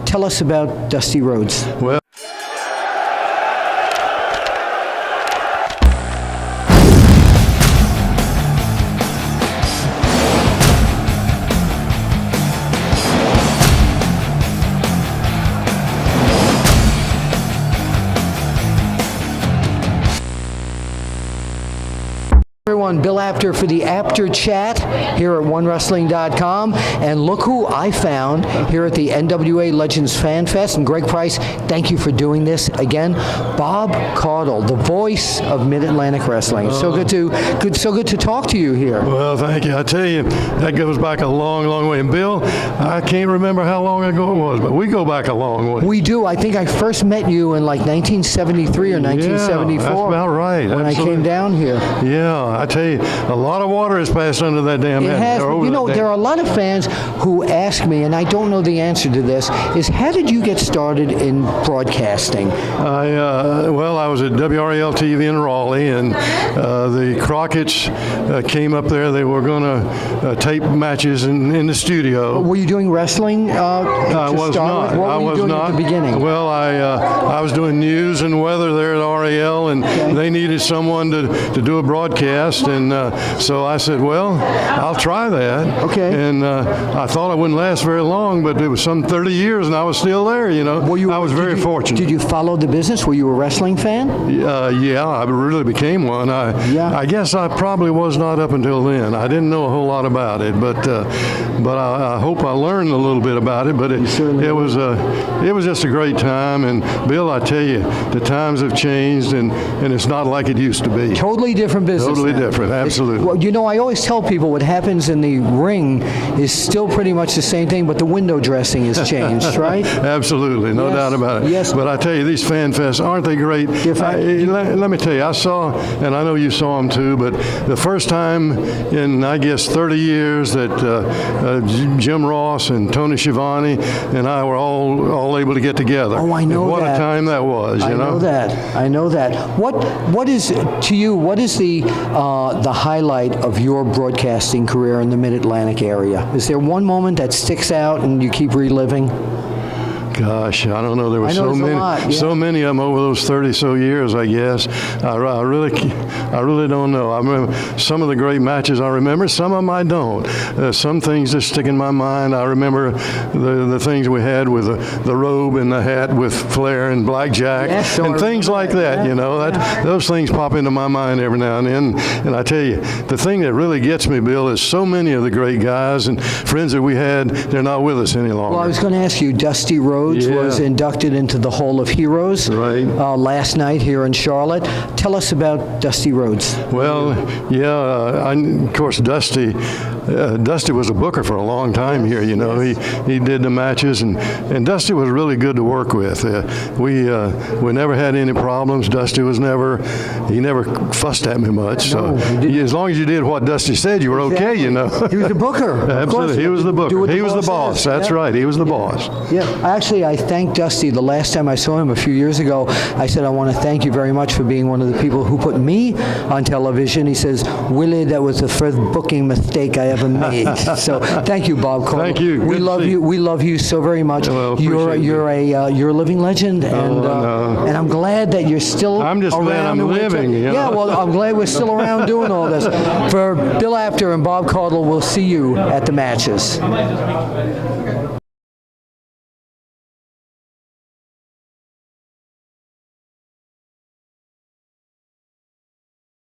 Tell us about Dusty Rhodes. Well, Everyone, Bill Apter for the Apter Chat here at OneWrestling.com, and look who I found here at the NWA Legends Fan Fest. And Greg Price, thank you for doing this again. Bob Caudle, the voice of Mid-Atlantic Wrestling. So good to talk to you here. well, thank you. I tell you, that goes back a long, long way. And Bill, I can't remember how long ago it was, but we go back a long way. We do. I think I first met you in like 1973 or 1974. Yeah, that's about right. When Absolutely. I came down here. Yeah, I tell you, a lot of water has passed under that damn It head. has. You know, there are a lot of fans who ask me, and I don't know the answer to this, is how did you get started in broadcasting? I was at WRAL TV in Raleigh, and the Crockett's came up there. They were going to tape matches in the studio. Were you doing wrestling I was not. What were you doing at the beginning? Well, I was doing news and weather there at RAL, and they needed someone to do a broadcast, and so I said, well, I'll try that. Okay. And I thought I wouldn't last very long, but it was some 30 years, and I was still there, you know. I was very fortunate. Did you follow the business? Were you a wrestling fan? Yeah, I really became one. I guess I probably was not up until then. I didn't know a whole lot about it, but I hope I learned a little bit about it. But it was just a great time. And Bill, I tell you, the times have changed, and it's not like it used to be. Totally different business. Totally now. different, absolutely. Well, you know, I always tell people what happens in the ring is still pretty much the same thing, but the window dressing has changed, right? Absolutely, no doubt about it. Yes. But I tell you, these fan fests, aren't they great? Let me tell you, I saw, and I know you saw them too, but the first time in, I guess, 30 years that Jim Ross and Tony Schiavone and I were all able to get together. Oh, I know and what that. a time that was, you know? I know that. What is, to you, what is the highlight of your broadcasting career in the Mid-Atlantic area? Is there one moment that sticks out and you keep reliving? Gosh, I don't know. There were so many of them over those 30 so years, I guess. I really don't know. I remember some of the great matches. I remember some of them I don't. Some things just stick in my mind. I remember the things we had with the robe and the hat with Flair and Blackjack and things like that. You know, those things pop into my mind every now and then. And I tell you, the thing that really gets me, Bill, is so many of the great guys and friends that we had, they're not with us any longer. Well, I was going to ask you, Dusty Rhodes was inducted into the Hall of Heroes last night here in Charlotte. Tell us about Dusty Rhodes. Well, of course, Dusty was a booker for a long time here. You know, he did the matches, and Dusty was really good to work with. We never had any problems. Dusty never fussed at me much. So as long as you did what Dusty said, you were okay. You know. He was the booker. Absolutely, he was the booker. He was the boss. That's right. He was the boss. Yeah, actually, I thanked Dusty the last time I saw him a few years ago. I said, I want to thank you very much for being one of the people who put me on television. He says, Willie, that was the first booking mistake I ever made. So thank you, Bob Caudle. Thank you. We love you. We love you so very much. Well, you're a living legend, and I'm glad that you're still I'm just around. glad I'm living. You know? Yeah, well, I'm glad we're still around doing all this. For Bill Apter and Bob Caudle, we'll see you at the matches.